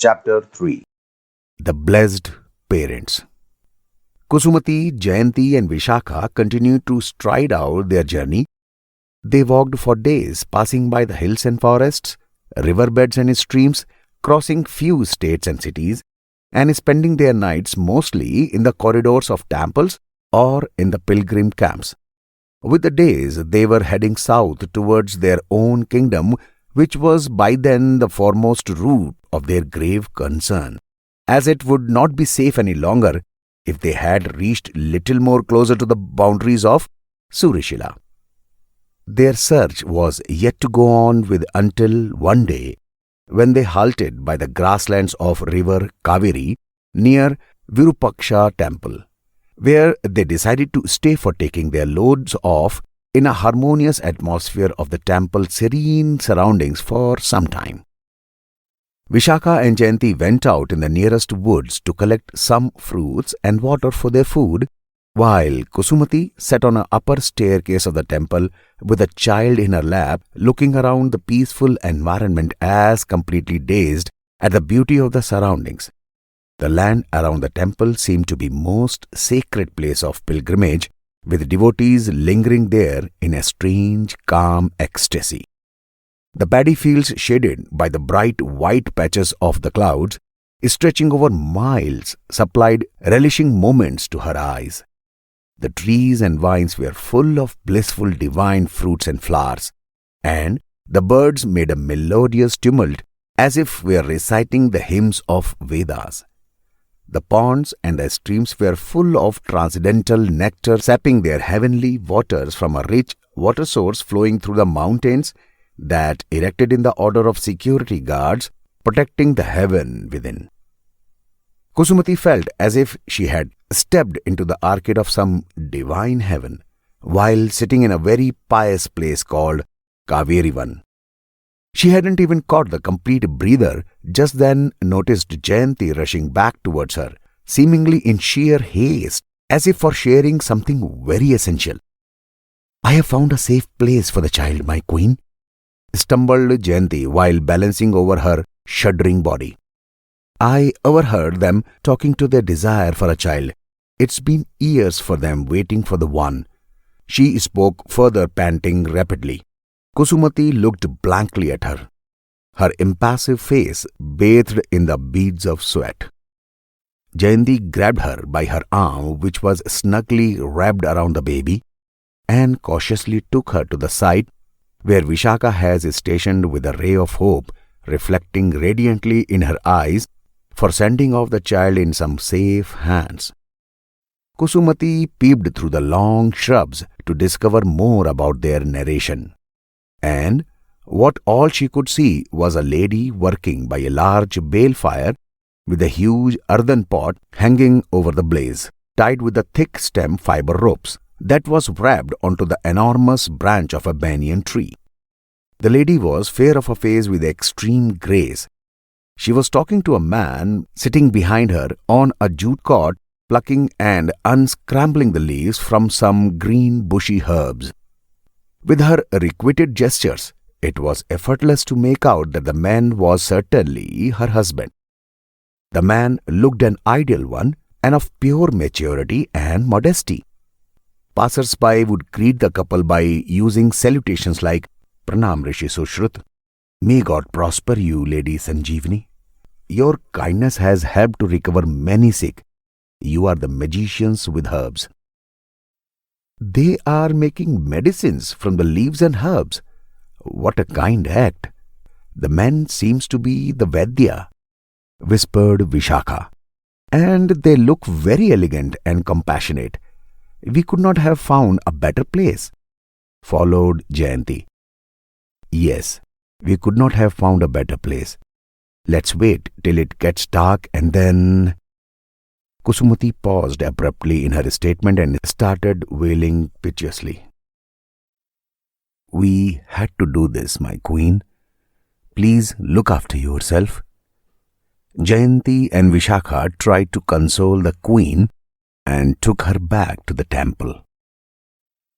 Chapter 3. The Blessed Parents. Kusumati, Jayanti and Vishakha continued to stride out their journey. They walked for days, passing by the hills and forests, riverbeds and streams, crossing few states and cities, and spending their nights mostly in the corridors of temples or in the pilgrim camps. With the days, they were heading south towards their own kingdom, which was by then the foremost root of their grave concern, as it would not be safe any longer if they had reached little more closer to the boundaries of Surishila. Their search was yet to go on with until one day, when they halted by the grasslands of river Kaveri near Virupaksha temple, where they decided to stay for taking their loads off in a harmonious atmosphere of the temple's serene surroundings for some time. Vishakha and Jayanti went out in the nearest woods to collect some fruits and water for their food, while Kusumati sat on an upper staircase of the temple with a child in her lap, looking around the peaceful environment as completely dazed at the beauty of the surroundings. The land around the temple seemed to be most sacred place of pilgrimage, with devotees lingering there in a strange, calm ecstasy. The paddy fields shaded by the bright white patches of the clouds, stretching over miles, supplied relishing moments to her eyes. The trees and vines were full of blissful divine fruits and flowers, and the birds made a melodious tumult as if we were reciting the hymns of Vedas. The ponds and the streams were full of transcendental nectar, sapping their heavenly waters from a rich water source flowing through the mountains that erected in the order of security guards, protecting the heaven within. Kusumati felt as if she had stepped into the arcade of some divine heaven, while sitting in a very pious place called Kaverivan. She hadn't even caught the complete breather, just then noticed Jayanti rushing back towards her, seemingly in sheer haste, as if for sharing something very essential. "I have found a safe place for the child, my queen," stumbled Jayanti while balancing over her shuddering body. "I overheard them talking to their desire for a child. It's been years for them waiting for the one." She spoke further, panting rapidly. Kusumati looked blankly at her, her impassive face bathed in the beads of sweat. Jayanti grabbed her by her arm, which was snugly wrapped around the baby, and cautiously took her to the side where Vishakha has stationed with a ray of hope reflecting radiantly in her eyes for sending off the child in some safe hands. Kusumati peeped through the long shrubs to discover more about their narration. And what all she could see was a lady working by a large bale fire with a huge earthen pot hanging over the blaze, tied with the thick stem fiber ropes that was wrapped onto the enormous branch of a banyan tree. The lady was fair of a face with extreme grace. She was talking to a man sitting behind her on a jute cord, plucking and unscrambling the leaves from some green bushy herbs. With her requited gestures, it was effortless to make out that the man was certainly her husband. The man looked an ideal one and of pure maturity and modesty. Passers-by would greet the couple by using salutations like "Pranam Rishi Sushrut," "May God prosper you, Lady Sanjeevani. Your kindness has helped to recover many sick. You are the magicians with herbs." "They are making medicines from the leaves and herbs. What a kind act. The man seems to be the Vaidya," whispered Vishakha. "And they look very elegant and compassionate. We could not have found a better place," followed Jayanti. "Yes, we could not have found a better place. Let's wait till it gets dark and then—" Kusumati paused abruptly in her statement and started wailing piteously. "We had to do this, my queen. Please look after yourself." Jayanti and Vishakha tried to console the queen and took her back to the temple.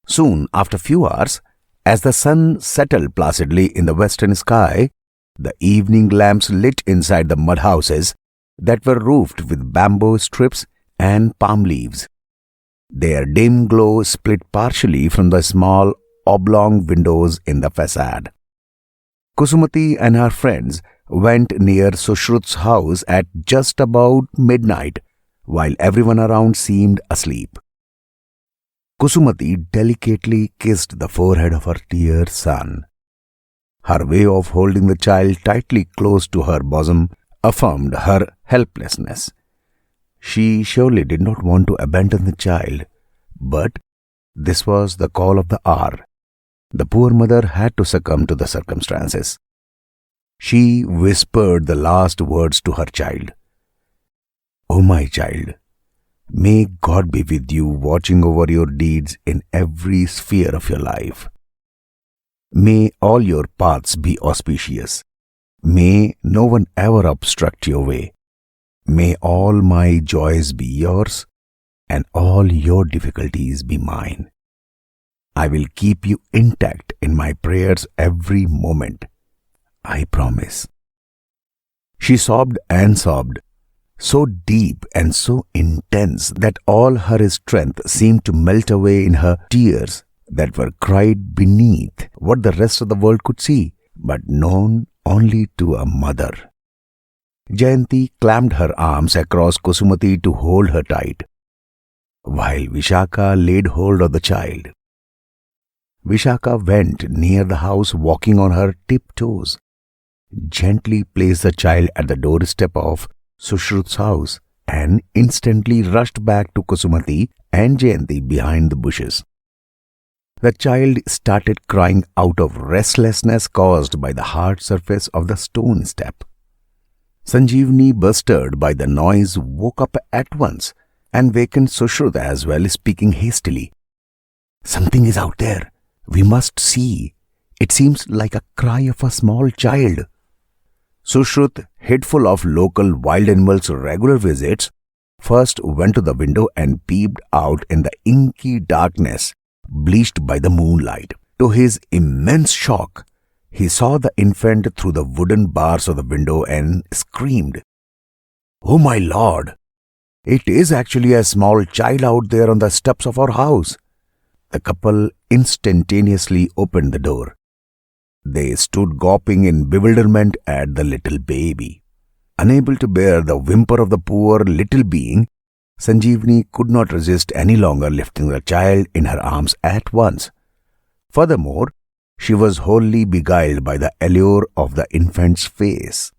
Soon, after few hours, as the sun settled placidly in the western sky, The evening lamps lit inside the mud houses that were roofed with bamboo strips and palm leaves. Their dim glow split partially from the small oblong windows in the facade. Kusumati and her friends went near Sushrut's house at just about midnight, while everyone around seemed asleep. Kusumati delicately kissed the forehead of her dear son. Her way of holding the child tightly close to her bosom affirmed her helplessness. She surely did not want to abandon the child, but this was the call of the hour. The poor mother had to succumb to the circumstances. She whispered the last words to her child. "Oh, my child, may God be with you, watching over your deeds in every sphere of your life. May all your paths be auspicious. May no one ever obstruct your way. May all my joys be yours, and all your difficulties be mine. I will keep you intact in my prayers every moment. I promise." She sobbed and sobbed, so deep and so intense that all her strength seemed to melt away in her tears that were cried beneath what the rest of the world could see, but known only to a mother. Jayanti clamped her arms across Kusumati to hold her tight, while Vishaka laid hold of the child. Vishaka went near the house walking on her tiptoes, gently placed the child at the doorstep of Sushrut's house, and instantly rushed back to Kusumati and Jayanti behind the bushes. The child started crying out of restlessness caused by the hard surface of the stone step. Sanjeevani, bursted by the noise, woke up at once and wakened Sushrut as well, speaking hastily. "Something is out there. We must see. It seems like a cry of a small child." Sushrut, heedful of local wild animals' regular visits, first went to the window and peeped out in the inky darkness, bleached by the moonlight. To his immense shock, he saw the infant through the wooden bars of the window and screamed, "Oh my lord! It is actually a small child out there on the steps of our house." The couple instantaneously opened the door. They stood gawping in bewilderment at the little baby. Unable to bear the whimper of the poor little being, Sanjeevani could not resist any longer lifting the child in her arms at once. Furthermore, she was wholly beguiled by the allure of the infant's face.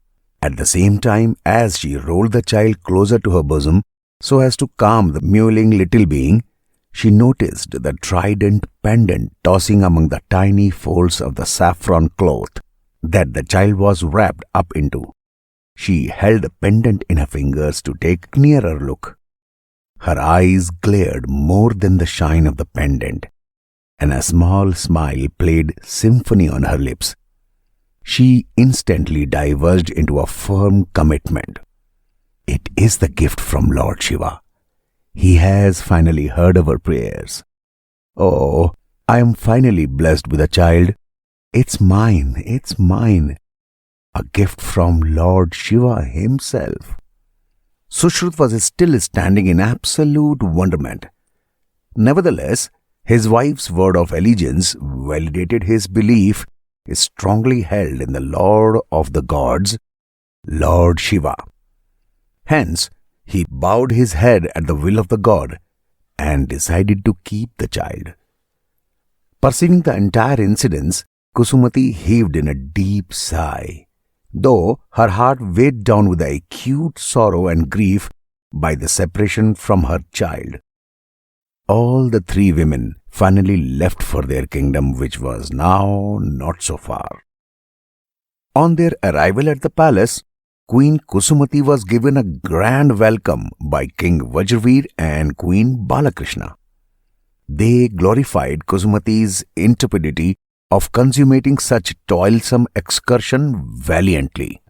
At the same time, as she rolled the child closer to her bosom so as to calm the mewling little being, she noticed the trident pendant tossing among the tiny folds of the saffron cloth that the child was wrapped up into. She held the pendant in her fingers to take a nearer look. Her eyes glared more than the shine of the pendant, and a small smile played symphony on her lips. She instantly diverged into a firm commitment. "It is the gift from Lord Shiva. He has finally heard our prayers. Oh, I am finally blessed with a child. It's mine, it's mine. A gift from Lord Shiva himself." Sushrut was still standing in absolute wonderment. Nevertheless, his wife's word of allegiance validated his belief strongly held in the Lord of the gods, Lord Shiva. Hence, he bowed his head at the will of the god and decided to keep the child. Perceiving the entire incidents, Kusumati heaved in a deep sigh, though her heart weighed down with the acute sorrow and grief by the separation from her child. All the three women finally left for their kingdom, which was now not so far. On their arrival at the palace, Queen Kusumati was given a grand welcome by King Vajraveer and Queen Balakrishna. They glorified Kusumati's intrepidity of consummating such toilsome excursion valiantly.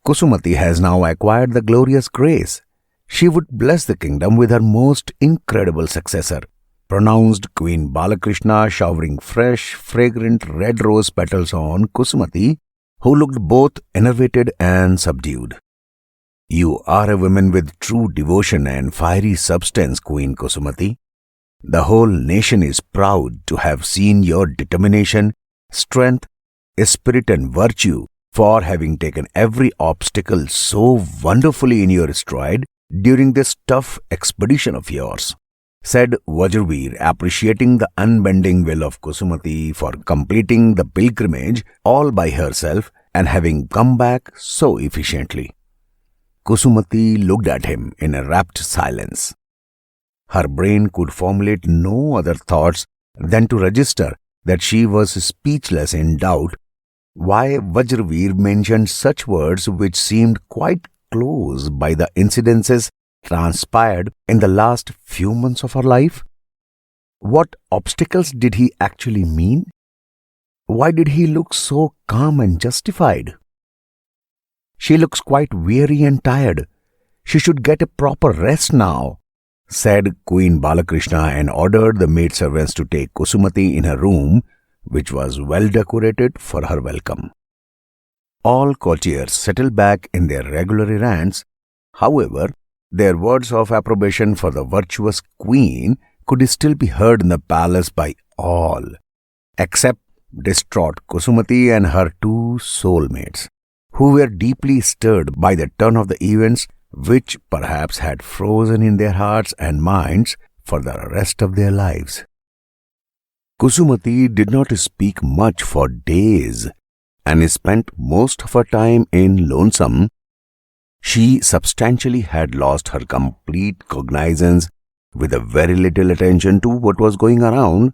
Kusumati has now acquired the glorious grace. She would bless the kingdom with her most incredible successor, pronounced Queen Balakrishna, showering fresh, fragrant red rose petals on Kusumati who looked both enervated and subdued. "You are a woman with true devotion and fiery substance, Queen Kusumati. The whole nation is proud to have seen your determination, strength, spirit and virtue for having taken every obstacle so wonderfully in your stride during this tough expedition of yours," said Vajraveer, appreciating the unbending will of Kusumati for completing the pilgrimage all by herself and having come back so efficiently. Kusumati looked at him in a rapt silence. Her brain could formulate no other thoughts than to register that she was speechless in doubt why Vajraveer mentioned such words which seemed quite close by the incidences transpired in the last few months of her life. What obstacles did he actually mean? Why did he look so calm and justified? "She looks quite weary and tired. She should get a proper rest now," said Queen Balakrishna, and ordered the maidservants to take Kusumati in her room, which was well decorated for her welcome. All courtiers settled back in their regular errands. However, their words of approbation for the virtuous queen could still be heard in the palace by all, except distraught Kusumati and her two soulmates, who were deeply stirred by the turn of the events which perhaps had frozen in their hearts and minds for the rest of their lives. Kusumati did not speak much for days and spent most of her time in lonesome. She substantially had lost her complete cognizance with a very little attention to what was going around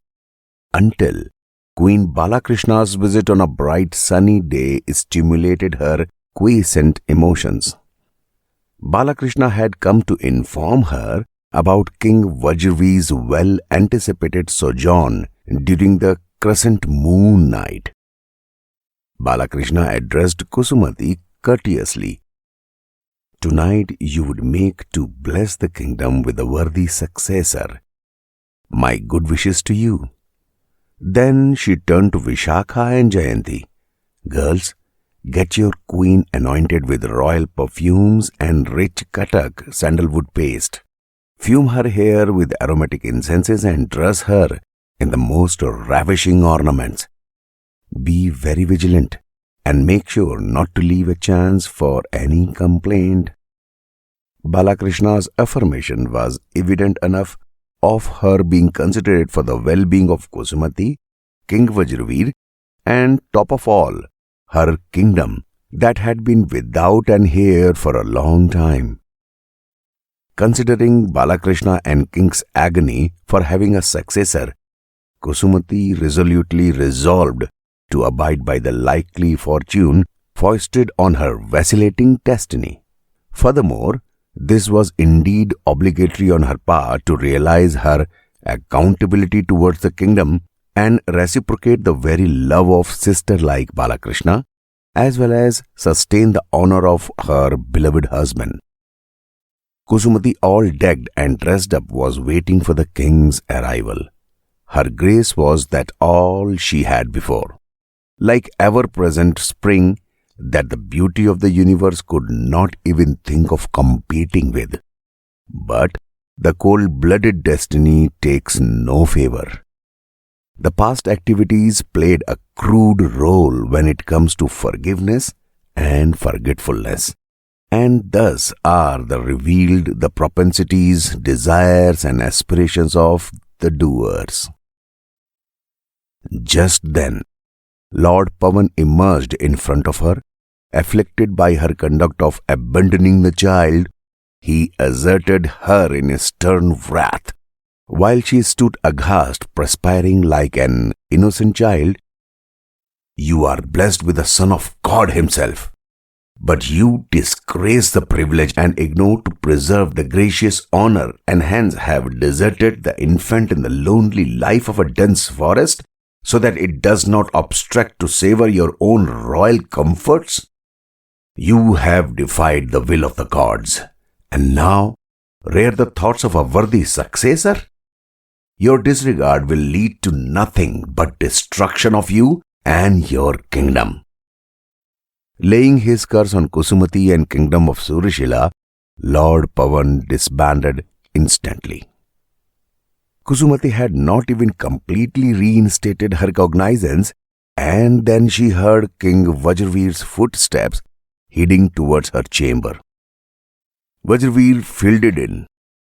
until Queen Balakrishna's visit on a bright sunny day stimulated her quiescent emotions. Balakrishna had come to inform her about King Vajraveer's well-anticipated sojourn during the crescent moon night. Balakrishna addressed Kusumati courteously. "Tonight you would make to bless the kingdom with a worthy successor. My good wishes to you." Then she turned to Vishakha and Jayanti. "Girls, get your queen anointed with royal perfumes and rich katak sandalwood paste. Fume her hair with aromatic incenses and dress her in the most ravishing ornaments. Be very vigilant and make sure not to leave a chance for any complaint." Balakrishna's affirmation was evident enough of her being considerate for the well-being of Kusumati, King Vajraveer, and top of all, her kingdom that had been without an heir for a long time. Considering Balakrishna and King's agony for having a successor, Kusumati resolutely resolved to abide by the likely fortune foisted on her vacillating destiny. Furthermore, this was indeed obligatory on her part to realize her accountability towards the kingdom and reciprocate the very love of sister like Balakrishna, as well as sustain the honor of her beloved husband. Kusumati, all decked and dressed up, was waiting for the king's arrival. Her grace was that all she had before, like ever-present spring that the beauty of the universe could not even think of competing with. But the cold-blooded destiny takes no favor. The past activities played a crude role when it comes to forgiveness and forgetfulness, and thus are revealed the propensities, desires, and aspirations of the doers. Just then, Lord Pavan emerged in front of her. Afflicted by her conduct of abandoning the child, he asserted her in a stern wrath. While she stood aghast, perspiring like an innocent child, "You are blessed with the Son of God himself, but you disgrace the privilege and ignore to preserve the gracious honor, and hence have deserted the infant in the lonely life of a dense forest, so that it does not obstruct to savor your own royal comforts. You have defied the will of the gods, and now rear the thoughts of a worthy successor. Your disregard will lead to nothing but destruction of you and your kingdom." Laying his curse on Kusumati and kingdom of Surishila, Lord Pavan disbanded instantly. Kusumati had not even completely reinstated her cognizance, and then she heard King Vajravir's footsteps heading towards her chamber. Vajravir fielded in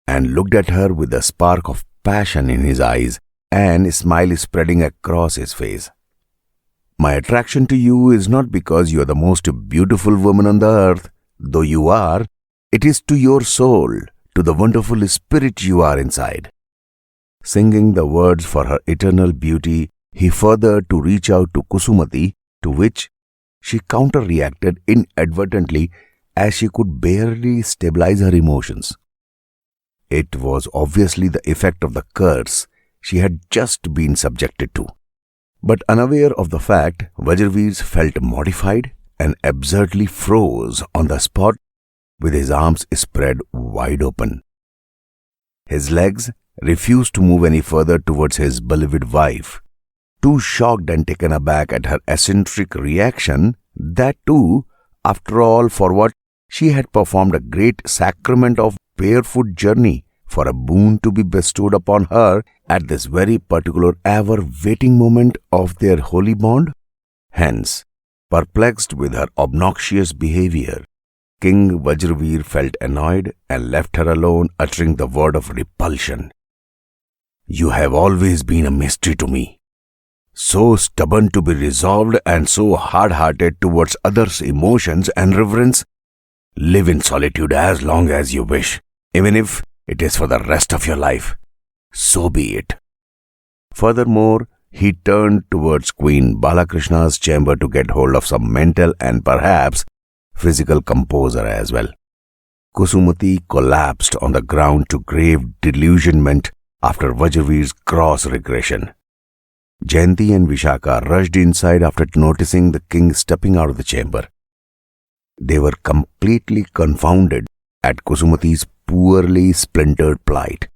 and looked at her with a spark of passion in his eyes and a smile spreading across his face. My attraction to you is not because you are the most beautiful woman on the earth, though you are. It is to your soul, to the wonderful spirit you are inside. Singing the words for her eternal beauty, he furthered to reach out to Kusumati, to which she counter-reacted inadvertently as she could barely stabilize her emotions. It was obviously the effect of the curse she had just been subjected to. But unaware of the fact, Vajravir felt mortified and absurdly froze on the spot with his arms spread wide open. His legs refused to move any further towards his beloved wife. Too shocked and taken aback at her eccentric reaction, that too, after all, for what she had performed a great sacrament of barefoot journey for a boon to be bestowed upon her at this very particular ever-waiting moment of their holy bond. Hence, perplexed with her obnoxious behavior, King Vajravir felt annoyed and left her alone, uttering the word of repulsion. You have always been a mystery to me. So stubborn to be resolved and so hard-hearted towards others' emotions and reverence. Live in solitude as long as you wish, even if it is for the rest of your life. So be it. Furthermore, he turned towards Queen Balakrishna's chamber to get hold of some mental and perhaps physical composure as well. Kusumati collapsed on the ground to grave delusionment after Vajravir's gross regression. Jayanti and Vishaka rushed inside after noticing the king stepping out of the chamber. They were completely confounded at Kusumati's poorly splintered plight.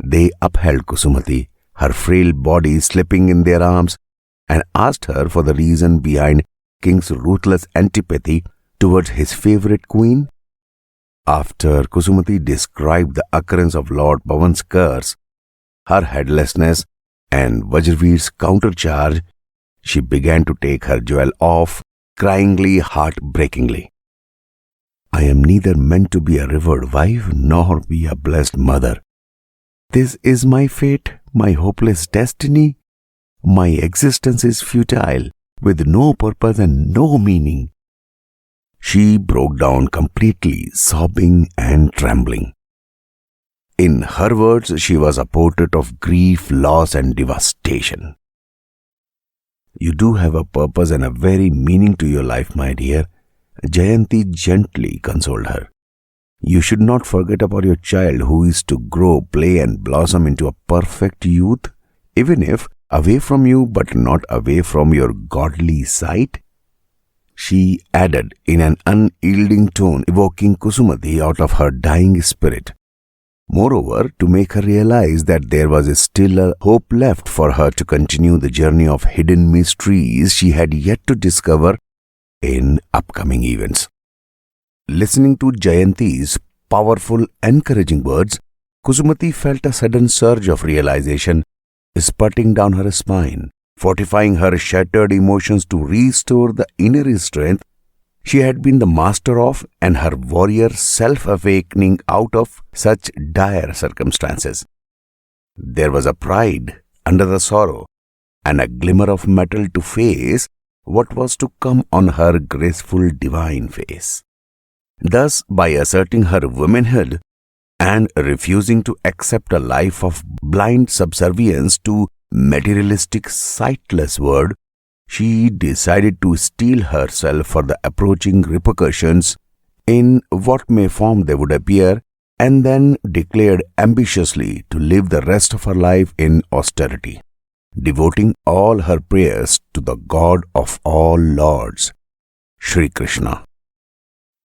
They upheld Kusumati, her frail body slipping in their arms, and asked her for the reason behind King's ruthless antipathy towards his favorite queen. After Kusumati described the occurrence of Lord Pavan's curse, her headlessness, and Vajravir's countercharge, she began to take her jewel off, cryingly, heartbreakingly. I am neither meant to be a revered wife nor be a blessed mother. This is my fate, my hopeless destiny. My existence is futile, with no purpose and no meaning. She broke down completely, sobbing and trembling. In her words, she was a portrait of grief, loss and devastation. You do have a purpose and a very meaning to your life, my dear. Jayanti gently consoled her. You should not forget about your child who is to grow, play and blossom into a perfect youth, even if away from you but not away from your godly sight. She added in an unyielding tone, evoking Kusumati out of her dying spirit. Moreover, to make her realize that there was still a hope left for her to continue the journey of hidden mysteries she had yet to discover in upcoming events. Listening to Jayanti's powerful, encouraging words, Kusumati felt a sudden surge of realization spurting down her spine, fortifying her shattered emotions to restore the inner strength she had been the master of and her warrior self-awakening out of such dire circumstances. There was a pride under the sorrow and a glimmer of metal to face what was to come on her graceful divine face. Thus, by asserting her womanhood and refusing to accept a life of blind subservience to materialistic, sightless world, she decided to steel herself for the approaching repercussions in what may form they would appear, and then declared ambitiously to live the rest of her life in austerity, devoting all her prayers to the God of all lords, Shri Krishna.